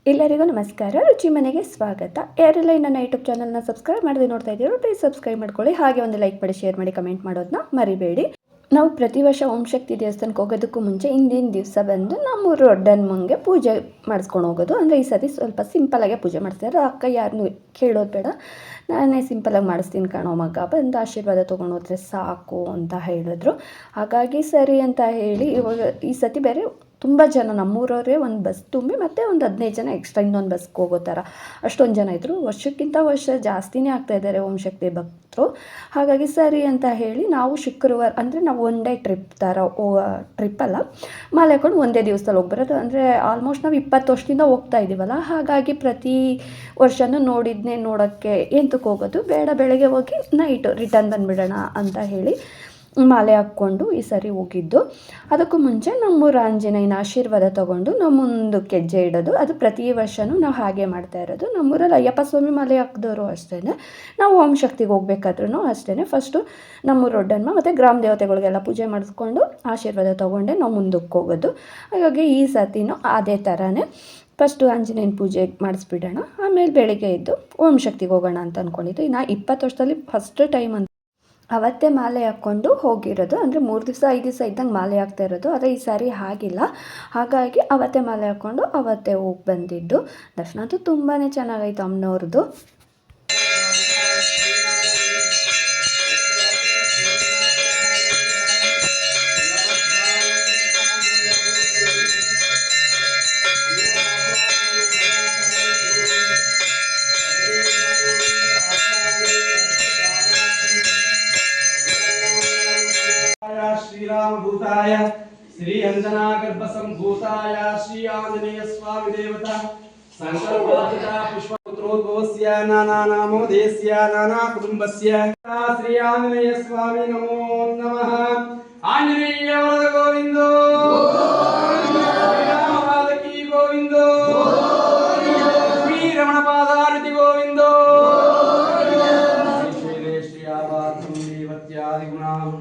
ಎಲ್ಲರಿಗೂ ನಮಸ್ಕಾರ. ರುಚಿ ಮನೆಗೆ ಸ್ವಾಗತ. ಯಾರೆಲ್ಲ ನನ್ನ ಯೂಟ್ಯೂಬ್ ಚಾನಲ್ನ ಸಬ್ಸ್ಕ್ರೈಬ್ ಮಾಡದೆ ನೋಡ್ತಾ ಇದ್ದೀರೋ ಪ್ಲೀಸ್ ಸಬ್ಸ್ಕ್ರೈಬ್ ಮಾಡ್ಕೊಳ್ಳಿ. ಹಾಗೆ ಒಂದು ಲೈಕ್ ಮಾಡಿ, ಶೇರ್ ಮಾಡಿ, ಕಮೆಂಟ್ ಮಾಡೋದನ್ನ ಮರಿಬೇಡಿ. ನಾವು ಪ್ರತಿ ವರ್ಷ ಓಂ ಶಕ್ತಿ ದೇವಸ್ಥಾನಕ್ಕೆ ಹೋಗೋದಕ್ಕೂ ಮುಂಚೆ ಹಿಂದಿನ ದಿವಸ ಬಂದು ನಮ್ಮೂರು ದೊಡ್ಡಮ್ಮಂಗೆ ಪೂಜೆ ಮಾಡಿಸ್ಕೊಂಡು ಹೋಗೋದು. ಅಂದರೆ ಈ ಸತಿ ಸ್ವಲ್ಪ ಸಿಂಪಲಾಗೆ ಪೂಜೆ ಮಾಡಿಸ್ತಾರೆ. ಅಕ್ಕ ಯಾರನ್ನೂ ಕೇಳೋದು ಬೇಡ, ನಾನೇ ಸಿಂಪಲಾಗಿ ಮಾಡಿಸ್ತೀನಿ ಕಣೋ ಮಗ, ಬಂದು ಆಶೀರ್ವಾದ ತೊಗೊಂಡೋದ್ರೆ ಸಾಕು ಅಂತ ಹೇಳಿದ್ರು. ಹಾಗಾಗಿ ಸರಿ ಅಂತ ಹೇಳಿ ಇವಾಗ ಈ ಸತಿ ಬೇರೆ ತುಂಬ ಜನ ನಮ್ಮೂರವರೇ ಒಂದು ಬಸ್ ತುಂಬಿ ಮತ್ತು ಒಂದು 15 ಜನ ಎಕ್ಸ್ಟ್ರಾ ಇನ್ನೊಂದು ಬಸ್ಗೆ ಹೋಗೋ ಥರ ಅಷ್ಟೊಂದು ಜನ ಇದ್ದರು. ವರ್ಷಕ್ಕಿಂತ ವರ್ಷ ಜಾಸ್ತಿನೇ ಆಗ್ತಾಯಿದ್ದಾರೆ ಓಂ ಶಕ್ತಿ ಭಕ್ತರು. ಹಾಗಾಗಿ ಸರಿ ಅಂತ ಹೇಳಿ ನಾವು ಶುಕ್ರವಾರ, ಅಂದರೆ ನಾವು ಒನ್ ಡೇ ಟ್ರಿಪ್ ಥರ ಟ್ರಿಪ್ಪಲ್ಲ, ಮಾಲೆ ಹಾಕೊಂಡು ಒಂದೇ ದಿವಸದಲ್ಲಿ ಹೋಗ್ಬರೋದು. ಅಂದರೆ ಆಲ್ಮೋಸ್ಟ್ ನಾವು 20 ವರ್ಷದಿಂದ ಹೋಗ್ತಾ ಇದ್ದೀವಲ್ಲ, ಹಾಗಾಗಿ ಪ್ರತಿ ವರ್ಷವೂ ನೋಡೋಕ್ಕೆ ಎಂತಕ್ಕೆ ಹೋಗೋದು ಬೇಡ, ಬೆಳಗ್ಗೆ ಹೋಗಿ ನೈಟು ರಿಟರ್ನ್ ಬಂದುಬಿಡೋಣ ಅಂತ ಹೇಳಿ ಮಾಲೆ ಹಾಕ್ಕೊಂಡು ಈ ಸರಿ ಹೋಗಿದ್ದು. ಅದಕ್ಕೂ ಮುಂಚೆ ನಮ್ಮೂರ ಆಂಜನೇಯನ ಆಶೀರ್ವಾದ ತೊಗೊಂಡು ನಾವು ಮುಂದಕ್ಕೆ ಹೆಜ್ಜೆ ಇಡೋದು. ಅದು ಪ್ರತಿ ವರ್ಷವೂ ನಾವು ಹಾಗೆ ಮಾಡ್ತಾ ಇರೋದು. ನಮ್ಮೂರಲ್ಲಿ ಅಯ್ಯಪ್ಪ ಸ್ವಾಮಿ ಮಾಲೆ ಹಾಕಿದವರು ಅಷ್ಟೇ, ನಾವು ಓಂ ಶಕ್ತಿಗೆ ಹೋಗ್ಬೇಕಾದ್ರೂ ಅಷ್ಟೇ ಫಸ್ಟು ನಮ್ಮೂರು ದೊಡ್ಡಮ್ಮ ಮತ್ತು ಗ್ರಾಮ ದೇವತೆಗಳಿಗೆಲ್ಲ ಪೂಜೆ ಮಾಡಿಸ್ಕೊಂಡು ಆಶೀರ್ವಾದ ತೊಗೊಂಡೆ ನಾವು ಮುಂದಕ್ಕೆ ಹೋಗೋದು. ಹಾಗಾಗಿ ಈ ಸತಿನೂ ಅದೇ ಥರನೇ ಫಸ್ಟು ಆಂಜನೇಯನ ಪೂಜೆ ಮಾಡಿಸ್ಬಿಡೋಣ, ಆಮೇಲೆ ಬೆಳಿಗ್ಗೆ ಎದ್ದು ಓಂ ಶಕ್ತಿಗೆ ಹೋಗೋಣ ಅಂತ ಅಂದ್ಕೊಂಡಿದ್ದು. ನಾ 20 ವರ್ಷದಲ್ಲಿ ಫಸ್ಟ್ ಟೈಮ್ ಅಂತ ಅವತ್ತೇ ಮಾಲೆ ಹಾಕ್ಕೊಂಡು ಹೋಗಿರೋದು. ಅಂದರೆ 3 ದಿವಸ 5 ದಿವಸ ಇದ್ದಂಗೆ ಮಾಲೆ ಹಾಕ್ತಾ ಇರೋದು. ಆದರೆ ಈ ಸಾರಿ ಆಗಿಲ್ಲ, ಹಾಗಾಗಿ ಅವತ್ತೇ ಮಾಲೆ ಹಾಕ್ಕೊಂಡು ಅವತ್ತೇ ಹೋಗಿ ಬಂದಿದ್ದು. ದರ್ಶನ ಅಂತೂ ತುಂಬಾ ಚೆನ್ನಾಗಾಯಿತು ಅಮ್ಮನವ್ರದ್ದು. श्रीरामदूताय श्री अंजनागर्भ संभूताय श्री आंजनेय स्वामी देवता संकल्पवादिता पुष्पपुत्रोद्भवस्य नाना नामोदयस्य नाना कुटुंबस्य श्री आंजनेय स्वामी नमो नमः। आंजनेय वरद गोविंदो रामपाद की गोविंदो श्री रमण पादारति गोविंदो श्री श्री आवातम देवत्यादि गुणाम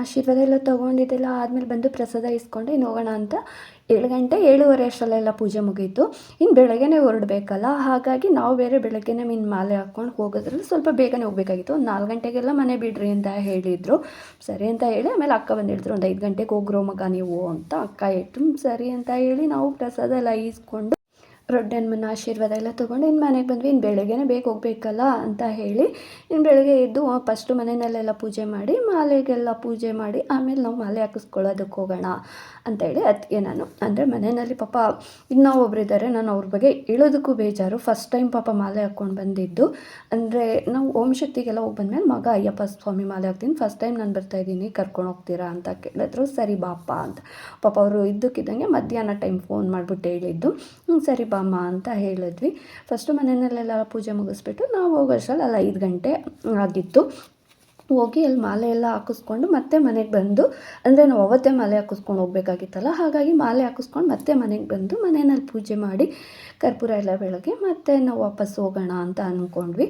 ಆಶೀರ್ವಾದ ಎಲ್ಲ ತೊಗೊಂಡಿದ್ದೆಲ್ಲ ಆದಮೇಲೆ ಬಂದು ಪ್ರಸಾದ ಇಸ್ಕೊಂಡು ಇನ್ನು ಹೋಗೋಣ ಅಂತ 7 ಗಂಟೆ 7:30 ಅಷ್ಟರಲ್ಲೆಲ್ಲ ಪೂಜೆ ಮುಗೀತು. ಇನ್ನು ಬೆಳಗ್ಗೆನೇ ಹೊರಡಬೇಕಲ್ಲ, ಹಾಗಾಗಿ ನಾವು ಬೇರೆ ಬೆಳಗ್ಗೆನೇ ಮಾಲೆ ಹಾಕ್ಕೊಂಡು ಹೋಗೋದ್ರಲ್ಲಿ ಸ್ವಲ್ಪ ಬೇಗನೆ ಹೋಗಬೇಕಾಗಿತ್ತು. ಒಂದು 4 ಗಂಟೆಗೆಲ್ಲ ಮನೆ ಬಿಡ್ರಿ ಅಂತ ಹೇಳಿದರು. ಸರಿ ಅಂತ ಹೇಳಿ ಆಮೇಲೆ ಅಕ್ಕ ಬಂದಿಳಿದ್ರು, ಒಂದು 5 ಗಂಟೆಗೆ ಹೋಗ್ರೋ ಮಗ ನೀವು ಅಂತ ಅಕ್ಕ ಇಟ್ಟು ಸರಿ ಅಂತ ಹೇಳಿ ನಾವು ಪ್ರಸಾದ ಎಲ್ಲ ಈಸ್ಕೊಂಡು ದೊಡ್ಡಮ್ಮನ ಆಶೀರ್ವಾದ ಎಲ್ಲ ತೊಗೊಂಡು ಇನ್ನು ಮನೆಗೆ ಬಂದ್ವಿ. ಇನ್ನು ಬೆಳಗ್ಗೆನೇ ಬೇಗ ಹೋಗಬೇಕಲ್ಲ ಅಂತ ಹೇಳಿ ಇನ್ನು ಬೆಳಗ್ಗೆ ಎದ್ದು ಫಸ್ಟು ಮನೆಯಲ್ಲೆಲ್ಲ ಪೂಜೆ ಮಾಡಿ ಮಾಲೆಗೆಲ್ಲ ಪೂಜೆ ಮಾಡಿ ಆಮೇಲೆ ನಾವು ಮಾಲೆ ಹಾಕಿಸ್ಕೊಳ್ಳೋದಕ್ಕೆ ಹೋಗೋಣ ಅಂತೇಳಿ ಅದಕ್ಕೆ ನಾನು, ಅಂದರೆ ಮನೆಯಲ್ಲಿ ಪಾಪ ಇನ್ನೂ ಒಬ್ಬರಿದ್ದಾರೆ, ನಾನು ಅವ್ರ ಬಗ್ಗೆ ಹೇಳೋದಕ್ಕೂ ಬೇಜಾರು. ಫಸ್ಟ್ ಟೈಮ್ ಪಾಪ ಮಾಲೆ ಹಾಕ್ಕೊಂಡು ಬಂದಿದ್ದು. ಅಂದರೆ ನಾವು ಓಂ ಶಕ್ತಿಗೆಲ್ಲ ಹೋಗಿ ಬಂದಮೇಲೆ ಮಗ ಅಯ್ಯಪ್ಪ ಸ್ವಾಮಿ ಮಾಲೆ ಹಾಕ್ತೀನಿ, ಫಸ್ಟ್ ಟೈಮ್ ನಾನು ಬರ್ತಾಯಿದ್ದೀನಿ, ಕರ್ಕೊಂಡು ಹೋಗ್ತೀರಾ ಅಂತ ಕೇಳಿದ್ರು. ಸರಿ ಬಾಪ್ಪ ಅಂತ ಪಾಪ ಅವರು ಇದ್ದಕ್ಕಿದ್ದಂಗೆ ಮಧ್ಯಾಹ್ನ ಟೈಮ್ ಫೋನ್ ಮಾಡಿಬಿಟ್ಟು ಹೇಳಿದ್ದು. ಸರಿ ಬಾಮ್ಮ ಅಂತ ಹೇಳಿದ್ವಿ. ಫಸ್ಟು ಮನೆಯಲ್ಲೆಲ್ಲ ಪೂಜೆ ಮುಗಿಸ್ಬಿಟ್ಟು ನಾವು ಹೋಗೋಷ್ಟರಲ್ಲಿ 5 ಗಂಟೆ ಆಗಿತ್ತು. ಹೋಗಿ ಅಲ್ಲಿ ಮಾಲೆ ಎಲ್ಲ ಹಾಕಿಸ್ಕೊಂಡು ಮತ್ತೆ ಮನೆಗೆ ಬಂದು, ಅಂದರೆ ನಾವು ಅವತ್ತೇ ಮಾಲೆ ಹಾಕಿಸ್ಕೊಂಡು ಹೋಗ್ಬೇಕಾಗಿತ್ತಲ್ಲ, ಹಾಗಾಗಿ ಮಾಲೆ ಹಾಕಿಸ್ಕೊಂಡು ಮತ್ತೆ ಮನೆಗೆ ಬಂದು ಮನೆಯಲ್ಲಿ ಪೂಜೆ ಮಾಡಿ ಕರ್ಪೂರ ಎಲ್ಲ ಬೆಳಗ್ಗೆ ಮತ್ತೆ ನಾವು ವಾಪಸ್ ಹೋಗೋಣ ಅಂತ ಅಂದ್ಕೊಂಡ್ವಿ.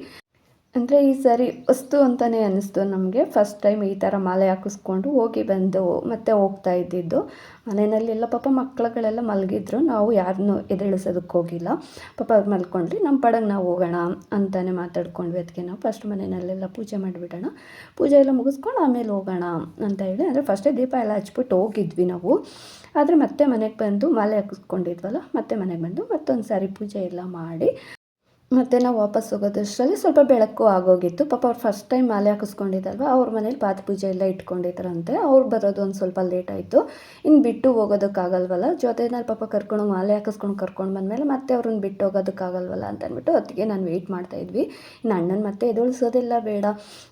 ಅಂದರೆ ಈ ಸಾರಿ ವಸ್ತು ಅಂತಲೇ ಅನ್ನಿಸ್ತು ನಮಗೆ. ಫಸ್ಟ್ ಟೈಮ್ ಈ ಥರ ಮಾಲೆ ಹಾಕಿಸ್ಕೊಂಡು ಹೋಗಿ ಬಂದು ಮತ್ತೆ ಹೋಗ್ತಾ ಇದ್ದಿದ್ದು. ಮನೆಯಲ್ಲೆಲ್ಲ ಪಾಪ ಮಕ್ಕಳುಗಳೆಲ್ಲ ಮಲಗಿದ್ರು, ನಾವು ಯಾರನ್ನೂ ಎದ್ದೇಳಿಸೋದಕ್ಕೆ ಹೋಗಿಲ್ಲ. ಪಾಪ ಅವ್ರು ಮಲ್ಕೊಂಡ್ರಿ, ನಮ್ಮ ಪಡಗೆ ನಾವು ಹೋಗೋಣ ಅಂತಲೇ ಮಾತಾಡ್ಕೊಂಡ್ವಿ. ಅದಕ್ಕೆ ನಾವು ಫಸ್ಟ್ ಮನೆಯಲ್ಲೆಲ್ಲ ಪೂಜೆ ಮಾಡಿಬಿಡೋಣ, ಪೂಜೆ ಎಲ್ಲ ಮುಗಿಸ್ಕೊಂಡು ಆಮೇಲೆ ಹೋಗೋಣ ಅಂತ ಹೇಳಿ, ಅಂದರೆ ಫಸ್ಟೇ ದೀಪ ಎಲ್ಲ ಹಚ್ಬಿಟ್ಟು ಹೋಗಿದ್ವಿ ನಾವು. ಆದರೆ ಮತ್ತೆ ಮನೆಗೆ ಬಂದು ಮಾಲೆ ಹಾಕಿಸ್ಕೊಂಡಿದ್ವಲ್ಲ, ಮತ್ತೆ ಮನೆಗೆ ಬಂದು ಮತ್ತೊಂದು ಸಾರಿ ಪೂಜೆ ಎಲ್ಲ ಮಾಡಿ ಮತ್ತು ನಾವು ವಾಪಸ್ ಹೋಗೋದಷ್ಟರಲ್ಲಿ ಸ್ವಲ್ಪ ಬೆಳಕು ಆಗೋಗಿತ್ತು. ಪಾಪ ಅವ್ರು ಫಸ್ಟ್ ಟೈಮ್ ಮಾಲೆ ಹಾಕಿಸ್ಕೊಂಡಿದ್ದಲ್ವ, ಅವ್ರ ಮನೇಲಿ ಪಾದ ಪೂಜೆ ಎಲ್ಲ ಇಟ್ಕೊಂಡಿದ್ರಂತೆ. ಅವ್ರು ಬರೋದು ಒಂದು ಸ್ವಲ್ಪ ಲೇಟ್ ಆಯಿತು. ಇನ್ನು ಬಿಟ್ಟು ಹೋಗೋದಕ್ಕಾಗಲ್ವಲ್ಲ, ಜೊತೆನಲ್ಲಿ ಪಾಪ ಕರ್ಕೊಂಡು ಮಾಲೆ ಹಾಕಿಸ್ಕೊಂಡು ಕರ್ಕೊಂಡು ಬಂದಮೇಲೆ ಮತ್ತೆ ಅವ್ರನ್ನ ಬಿಟ್ಟು ಹೋಗೋದಕ್ಕಾಗಲ್ವಲ್ಲ ಅಂತ ಅಂದ್ಬಿಟ್ಟು ಹೊತ್ತಿಗೆ ನಾನು ವೆಯ್ಟ್ ಮಾಡ್ತಾಯಿದ್ವಿ. ಇನ್ನು ಅಣ್ಣನ ಮತ್ತೆ ಎದುರಿಸೋದೆಲ್ಲ ಬೇಡ,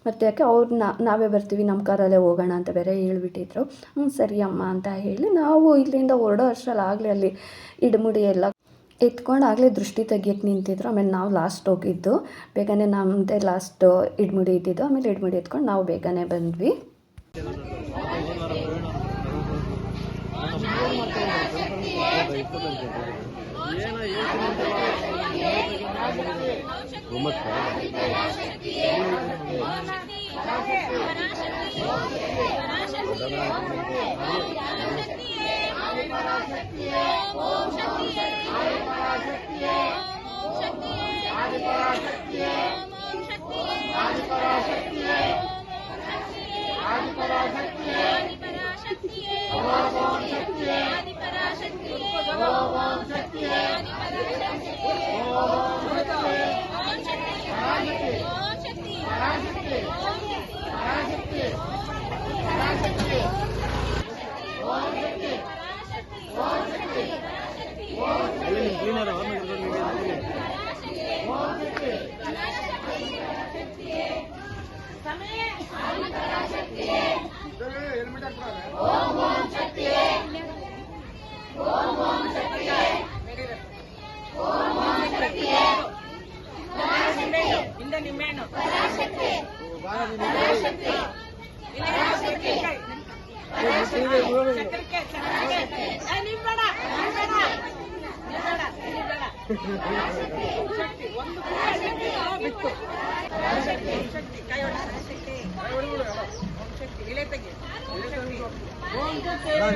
ಮತ್ತು ಯಾಕೆ ಅವ್ರು ನಾವೇ ಬರ್ತೀವಿ, ನಮ್ಮ ಕಾರಲ್ಲೇ ಹೋಗೋಣ ಅಂತ ಬೇರೆ ಹೇಳ್ಬಿಟ್ಟಿದ್ರು. ಸರಿ ಅಮ್ಮ ಅಂತ ಹೇಳಿ ನಾವು ಇಲ್ಲಿಂದ ಹೊರಡೋ ಅಷ್ಟರಲ್ಲಿ ಆಗಲೇ ಅಲ್ಲಿ ಇಡಮುಡಿ ಎಲ್ಲ ಎತ್ಕೊಂಡು ಆಗಲೇ ದೃಷ್ಟಿ ತೆಗಿಯಕ್ಕೆ ನಿಂತಿದ್ರು. ಆಮೇಲೆ ನಾವು ಲಾಸ್ಟ್ ಹೋಗಿದ್ದು, ಬೇಗನೆ ನಮ್ಮದೇ ಲಾಸ್ಟ್ ಇಡ್ಮುಡಿ ಇದ್ದಿದ್ದು. ಆಮೇಲೆ ಇಡ್ಮುಡಿ ಎತ್ಕೊಂಡು ನಾವು ಬೇಗನೆ ಬಂದ್ವಿ.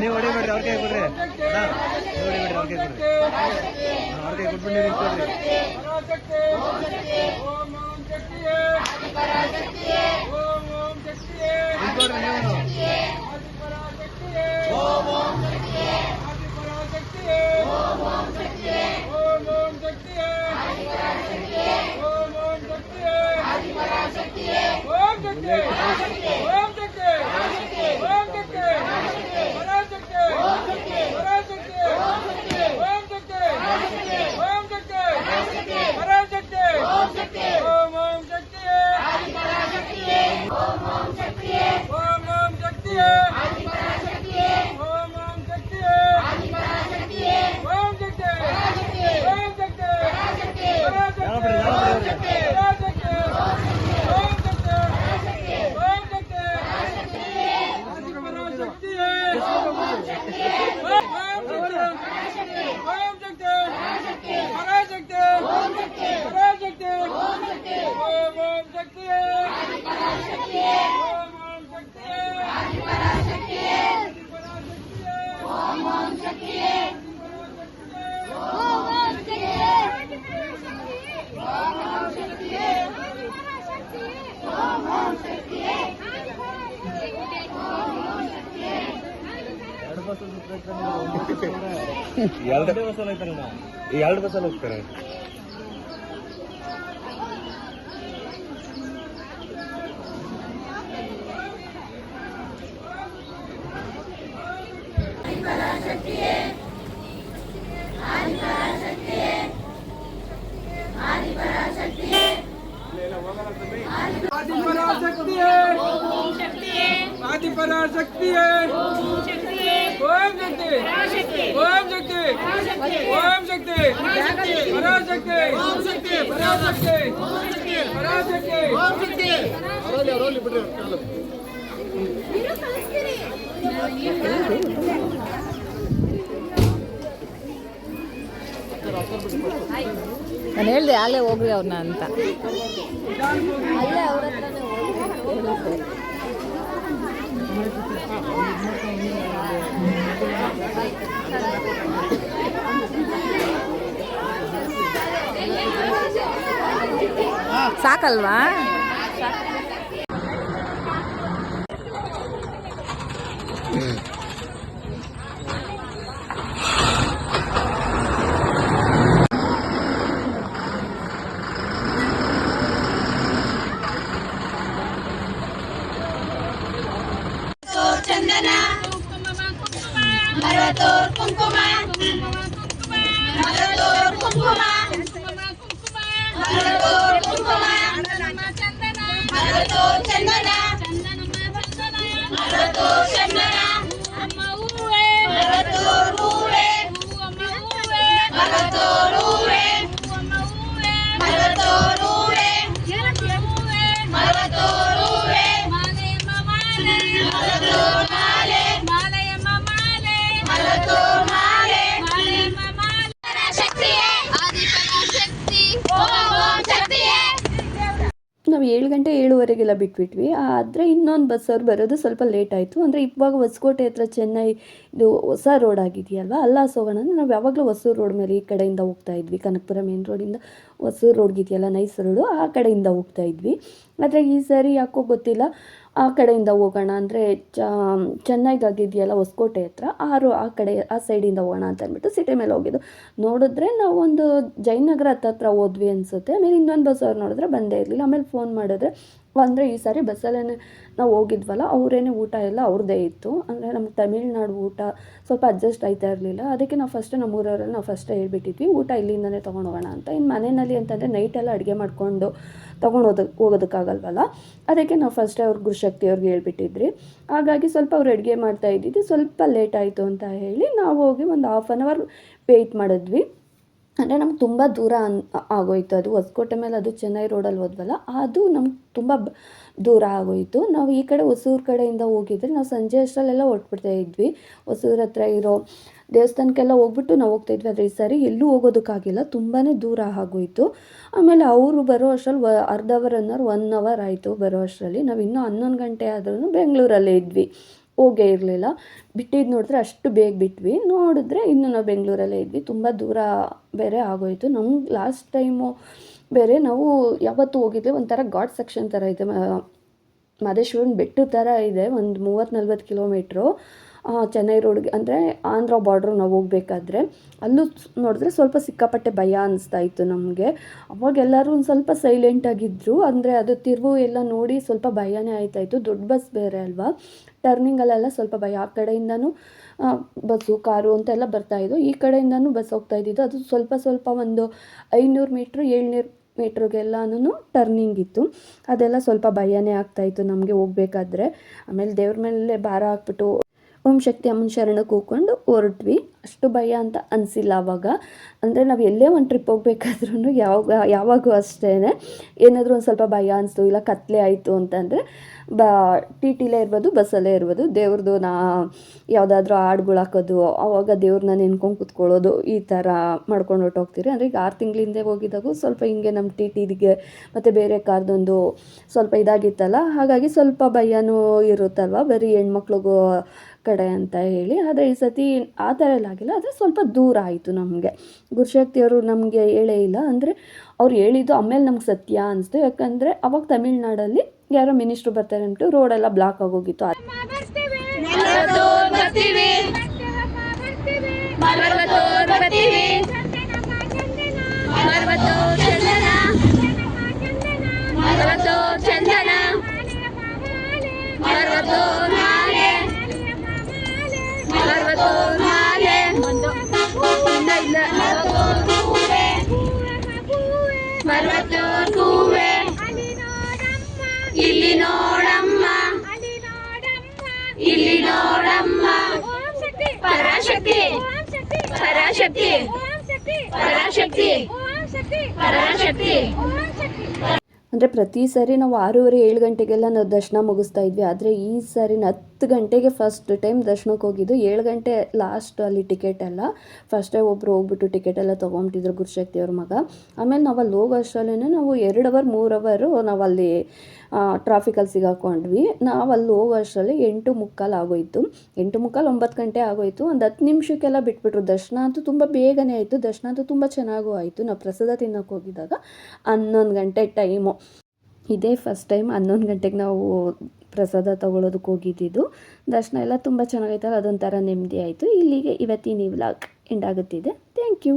ನೀವು ಹೊಡಿಬೇಡ್ರಿ, ಅವ್ರ ಕೈ ಕೊಡ್ರಿ, ಅವ್ರ ಕೈ ಕೊಟ್ಬಿಟ್ಟು ಎರಡು ಬಸ್ಸಲ್ಲಿ ಹೋಗ್ತಾರೆ. आदिपराशक्ति है, ओम शक्ति, ओम शक्ति, ओम शक्ति, पराशक्ति, ओम शक्ति, पराशक्ति, पराशक्ति, ओम शक्ति. ನಾನು ಹೇಳಿದೆ ಅಲ್ಲೇ ಹೋಗ್ರಿ ಅವ್ರನ್ನ ಅಂತ. ಅಲ್ಲೇ ಅವ್ರ ಹತ್ರನೇ ಹೋಗಿ ಸಾಕಲ್ವಾ? ಗಂಟೆ 7:15ಗೆಲ್ಲ ಬಿಟ್ಬಿಟ್ವಿ. ಆದರೆ ಇನ್ನೊಂದು ಬಸ್ಸವ್ರು ಬರೋದು ಸ್ವಲ್ಪ ಲೇಟ್ ಆಯಿತು. ಅಂದರೆ ಇವಾಗ ಹೊಸಕೋಟೆ ಹತ್ರ ಚೆನ್ನೈ ಇದು ಹೊಸ ರೋಡ್ ಆಗಿದೆಯಲ್ವ, ಅಲ್ಲಾಸ್ ಹೋಗೋಣ ಅಂದರೆ ನಾವು ಯಾವಾಗಲೂ ಹೊಸೂರು ರೋಡ್ ಮೇಲೆ ಈ ಕಡೆಯಿಂದ ಹೋಗ್ತಾ ಇದ್ವಿ. ಕನಕಪುರ ಮೇನ್ ರೋಡಿಂದ ಹೊಸೂರು ರೋಡ್ಗಿದೆಯಲ್ಲ, ನೈಸ್ ರೋಡು, ಆ ಕಡೆಯಿಂದ ಹೋಗ್ತಾ ಇದ್ವಿ. ಆದರೆ ಈ ಸಾರಿ ಯಾಕೋ ಗೊತ್ತಿಲ್ಲ ಆ ಕಡೆಯಿಂದ ಹೋಗೋಣ ಅಂದರೆ ಚೆನ್ನೈಗಾಗಿದೆಯಲ್ಲ ಹೊಸಕೋಟೆ ಹತ್ರ, ಆ ಕಡೆ ಆ ಸೈಡಿಂದ ಹೋಗೋಣ ಅಂತ ಅಂದ್ಬಿಟ್ಟು ಸಿಟಿ ಮೇಲೆ ಹೋಗಿದ್ದು. ನೋಡಿದ್ರೆ ನಾವೊಂದು ಜಯನಗರ ಹತ್ರ ಹೋದ್ವಿ ಅನಿಸುತ್ತೆ. ಆಮೇಲೆ ಇನ್ನೊಂದು ಬಸ್ ಅವ್ರು ನೋಡಿದ್ರೆ ಬಂದೇ ಇರಲಿಲ್ಲ. ಆಮೇಲೆ ಫೋನ್ ಮಾಡಿದ್ರೆ ಅಂದರೆ ಈ ಸಾರಿ ಬಸ್ಸಲ್ಲೇ ನಾವು ಹೋಗಿದ್ವಲ್ಲ, ಅವರೇನೆ ಊಟ ಎಲ್ಲ ಅವ್ರದ್ದೇ ಇತ್ತು. ಅಂದರೆ ನಮ್ಮ ತಮಿಳ್ನಾಡು ಊಟ ಸ್ವಲ್ಪ ಅಡ್ಜಸ್ಟ್ ಆಯ್ತಾ ಇರಲಿಲ್ಲ. ಅದಕ್ಕೆ ನಾವು ನಮ್ಮೂರವರಲ್ಲಿ ನಾವು ಫಸ್ಟೇ ಹೇಳ್ಬಿಟ್ಟಿದ್ವಿ ಊಟ ಇಲ್ಲಿಂದನೇ ತೊಗೊಂಡು ಹೋಗೋಣ ಅಂತ. ಇನ್ನು ಮನೆಯಲ್ಲಿ ಅಂತಂದರೆ ನೈಟೆಲ್ಲ ಅಡುಗೆ ಮಾಡ್ಕೊಂಡು ಹೋಗೋದಕ್ಕಾಗಲ್ವಲ್ಲ, ಅದಕ್ಕೆ ನಾವು ಫಸ್ಟೇ ಅವ್ರು ಗುರುಶಕ್ತಿ ಅವ್ರಿಗೆ ಹೇಳ್ಬಿಟ್ಟಿದ್ರಿ. ಹಾಗಾಗಿ ಸ್ವಲ್ಪ ಅವ್ರು ಅಡುಗೆ ಮಾಡ್ತಾ ಇದ್ದಿದ್ದು ಸ್ವಲ್ಪ ಲೇಟ್ ಆಯಿತು ಅಂತ ಹೇಳಿ ನಾವು ಹೋಗಿ ಒಂದು 1/2 hour ವೆಯ್ಟ್ ಮಾಡಿದ್ವಿ. ಅಂದರೆ ನಮ್ಗೆ ತುಂಬ ದೂರ ಆಗೋಯಿತು. ಅದು ಹೊಸಕೋಟೆ ಮೇಲೆ ಅದು ಚೆನ್ನೈ ರೋಡಲ್ಲಿ ಹೋದ್ವಲ್ಲ, ಅದು ನಮ್ಗೆ ತುಂಬ ದೂರ ಆಗೋಯಿತು. ನಾವು ಈ ಕಡೆ ಹೊಸೂರು ಕಡೆಯಿಂದ ಹೋಗಿದ್ರೆ ನಾವು ಸಂಜೆ ಅಷ್ಟರಲ್ಲೆಲ್ಲ ಹೊರಟ್ಬಿಡ್ತಾ ಇದ್ವಿ. ಹೊಸೂರು ಹತ್ರ ಇರೋ ದೇವಸ್ಥಾನಕ್ಕೆಲ್ಲ ಹೋಗ್ಬಿಟ್ಟು ನಾವು ಹೋಗ್ತಾಯಿದ್ವಿ. ಆದರೆ ಈ ಸಾರಿ ಎಲ್ಲೂ ಹೋಗೋದಕ್ಕಾಗಿಲ್ಲ, ತುಂಬಾ ದೂರ ಆಗೋಯಿತು. ಆಮೇಲೆ ಅವರು ಬರೋ ಅಷ್ಟರಲ್ಲಿ ಅರ್ಧ ಅವರ್ 1 hour ಆಯಿತು ಬರೋ ಅಷ್ಟರಲ್ಲಿ. ನಾವು ಇನ್ನೂ 11 ಗಂಟೆ ಆದ್ರೂ ಬೆಂಗಳೂರಲ್ಲೇ ಇದ್ವಿ, ಹೋಗೇ ಇರಲಿಲ್ಲ. ಬಿಟ್ಟಿದ್ದು ನೋಡಿದ್ರೆ ಅಷ್ಟು ಬೇಗ ಬಿಟ್ವಿ. ನೋಡಿದ್ರೆ ಇನ್ನೂ ನಾವು ಬೆಂಗಳೂರಲ್ಲೇ ಇದ್ವಿ. ತುಂಬ ದೂರ ಬೇರೆ ಆಗೋಯಿತು. ನಮ್ಗೆ ಲಾಸ್ಟ್ ಟೈಮು ಬೇರೆ ನಾವು ಯಾವತ್ತೂ ಹೋಗಿದ್ವಿ, ಒಂಥರ ಘಾಟ್ ಸೆಕ್ಷನ್ ಥರ ಇದೆ, ಮಹದೇಶ್ವರನ ಬೆಟ್ಟ ಥರ ಇದೆ, ಒಂದು 30-40 ಕಿಲೋಮೀಟ್ರು ಚೆನ್ನೈ ರೋಡ್ಗೆ, ಅಂದರೆ ಆಂಧ್ರ ಬಾರ್ಡ್ರು ನಾವು ಹೋಗ್ಬೇಕಾದ್ರೆ. ಅಲ್ಲೂ ನೋಡಿದ್ರೆ ಸ್ವಲ್ಪ ಸಿಕ್ಕಾಪಟ್ಟೆ ಭಯ ಅನ್ನಿಸ್ತಾ ಇತ್ತು ನಮಗೆ. ಅವಾಗೆಲ್ಲರೂ ಒಂದು ಸ್ವಲ್ಪ ಸೈಲೆಂಟಾಗಿದ್ದರು. ಅಂದರೆ ಅದು ತಿರುವು ಎಲ್ಲ ನೋಡಿ ಸ್ವಲ್ಪ ಭಯನೇ ಆಯ್ತಾಯಿತ್ತು. ದೊಡ್ಡ ಬಸ್ ಬೇರೆ ಅಲ್ವಾ, ಟರ್ನಿಂಗಲ್ಲೆಲ್ಲ ಸ್ವಲ್ಪ ಭಯ. ಆ ಕಡೆಯಿಂದನೂ ಬಸ್ಸು ಕಾರು ಅಂತೆಲ್ಲ ಬರ್ತಾಯಿದ್ದು, ಈ ಕಡೆಯಿಂದನೂ ಬಸ್ ಹೋಗ್ತಾಯಿದ್ದಿದ್ದು. ಅದು ಸ್ವಲ್ಪ ಒಂದು 500 ಮೀಟ್ರ್ 700 ಮೀಟ್ರಿಗೆಲ್ಲನೂ ಟರ್ನಿಂಗ್ ಇತ್ತು. ಅದೆಲ್ಲ ಸ್ವಲ್ಪ ಭಯನೇ ಆಗ್ತಾಯಿತ್ತು ನಮಗೆ ಹೋಗ್ಬೇಕಾದ್ರೆ. ಆಮೇಲೆ ದೇವ್ರ ಮೇಲೆ ಭಾರ ಹಾಕ್ಬಿಟ್ಟು ಓಂ ಶಕ್ತಿ ಅಮ್ಮನ ಶರಣಕ್ಕೆ ಹೋಗ್ಕೊಂಡು ಹೊರಟ್ವಿ. ಅಷ್ಟು ಭಯ ಅಂತ ಅನಿಸಿಲ್ಲ ಆವಾಗ. ಅಂದರೆ ನಾವು ಎಲ್ಲೇ ಒಂದು ಟ್ರಿಪ್ ಹೋಗ್ಬೇಕಾದ್ರೂ ಯಾವಾಗೂ ಅಷ್ಟೇ ಏನಾದರೂ ಒಂದು ಸ್ವಲ್ಪ ಭಯ ಅನಿಸ್ತು, ಇಲ್ಲ ಕತ್ಲೆ ಆಯಿತು ಅಂತಂದರೆ ಟಿ ಟಿಲೇ ಇರ್ಬೋದು, ಬಸ್ಸಲ್ಲೇ ಇರ್ಬೋದು, ದೇವ್ರದ್ದು ಯಾವುದಾದ್ರೂ ಹಾಡುಗಳು ಹಾಕೋದು, ಆವಾಗ ದೇವ್ರನ್ನ ನೆನ್ಕೊಂಡು ಕೂತ್ಕೊಳ್ಳೋದು, ಈ ಥರ ಮಾಡ್ಕೊಂಡು ಹೊರ್ಟೋಗ್ತೀರಿ. ಅಂದರೆ ಈಗ 6 ತಿಂಗಳಿಂದ ಹೋಗಿದ್ದಾಗೂ ಸ್ವಲ್ಪ ಹಿಂಗೆ ನಮ್ಮ ಟಿ ಟಿಗೆ ಮತ್ತು ಬೇರೆ ಕಾರ್ದೊಂದು ಸ್ವಲ್ಪ ಇದಾಗಿತ್ತಲ್ಲ, ಹಾಗಾಗಿ ಸ್ವಲ್ಪ ಭಯನೂ ಇರುತ್ತಲ್ವ ಬರೀ ಹೆಣ್ಮಕ್ಳಿಗೂ ಕಡೆ ಅಂತ ಹೇಳಿ. ಆದರೆ ಈ ಸತಿ ಆ ಥರ ಎಲ್ಲ ಆಗಿಲ್ಲ. ಆದರೆ ಸ್ವಲ್ಪ ದೂರ ಆಯಿತು ನಮಗೆ. ಗುರುಶಕ್ತಿಯವರು ನಮಗೆ ಹೇಳೇ ಇಲ್ಲ. ಅಂದರೆ ಅವ್ರು ಹೇಳಿದ್ದು ಆಮೇಲೆ ನಮ್ಗೆ ಸತ್ಯ ಅನಿಸ್ತು. ಯಾಕಂದರೆ ಅವಾಗ ತಮಿಳ್ನಾಡಲ್ಲಿ ಯಾರೋ ಮಿನಿಸ್ಟ್ರು ಬರ್ತಾರೆ ಅಂದ್ಬಿಟ್ಟು ರೋಡೆಲ್ಲ ಬ್ಲಾಕ್ ಆಗೋಗಿತ್ತು. ಇಲ್ಲಿ ನೋಡಮ್ಮ, ಇಲ್ಲಿ ನೋಡಮ್ಮ, ಪರಾಶಕ್ತಿ ಪರಾಶಕ್ತಿ ಪರಾಶಕ್ತಿ ಪರಾಶಕ್ತಿ. ಅಂದರೆ ಪ್ರತಿ ಸಾರಿ ನಾವು 6:30-7 ಗಂಟೆಗೆಲ್ಲ ನಾವು ದರ್ಶನ ಮುಗಿಸ್ತಾ ಇದ್ವಿ. ಆದರೆ ಈ ಸಾರಿ 10 ಗಂಟೆಗೆ ಫಸ್ಟ್ ಟೈಮ್ ದರ್ಶನಕ್ಕೆ ಹೋಗಿದ್ದು. 7 ಗಂಟೆ ಲಾಸ್ಟ್ ಅಲ್ಲಿ ಟಿಕೆಟ್ ಎಲ್ಲ. ಫಸ್ಟೇ ಒಬ್ಬರು ಹೋಗ್ಬಿಟ್ಟು ಟಿಕೆಟ್ ಎಲ್ಲ ತೊಗೊಂಬಿಟ್ಟಿದ್ರು, ಗುರುಶಕ್ತಿಯವ್ರ ಮಗ. ಆಮೇಲೆ ನಾವು ಅಲ್ಲಿ ಹೋಗೋ ಅಷ್ಟರಲ್ಲೇ ನಾವು 2 ಅವರ್ 3 ಅವರು ನಾವು ಅಲ್ಲಿ ಟ್ರಾಫಿಕಲ್ಲಿ ಸಿಗಾಕೊಂಡ್ವಿ. ನಾವು ಅಲ್ಲಿ ಹೋಗೋ ಅಷ್ಟರಲ್ಲಿ 8:45 ಆಗೋಯಿತು. 8:45 9 ಗಂಟೆ ಆಗೋಯಿತು. ಒಂದು 10 ನಿಮಿಷಕ್ಕೆಲ್ಲ ಬಿಟ್ಬಿಟ್ರು. ದರ್ಶನ ಅಂತೂ ತುಂಬ ಬೇಗನೆ ಆಯಿತು. ದರ್ಶನ ಅಂತೂ ತುಂಬ ಚೆನ್ನಾಗೂ ಆಯಿತು. ನಾವು ಪ್ರಸಾದ ತಿನ್ನೋಕೆ ಹೋಗಿದ್ದಾಗ 11 ಗಂಟೆ ಟೈಮು. ಇದೇ ಫಸ್ಟ್ ಟೈಮ್ 11 ಗಂಟೆಗೆ ನಾವು ಪ್ರಸಾದ ತೊಗೊಳೋದಕ್ಕೆ ಹೋಗಿದ್ದಿದ್ದು. ದರ್ಶನ ಎಲ್ಲ ತುಂಬ ಚೆನ್ನಾಗೈತಲ್ಲ, ಅದೊಂಥರ ನೆಮ್ಮದಿ ಆಯಿತು. ಇಲ್ಲಿಗೆ ಇವತ್ತಿನ ವ್ಲಾಗ್ ಎಂಡ್ ಆಗುತ್ತಿದೆ. Thank you.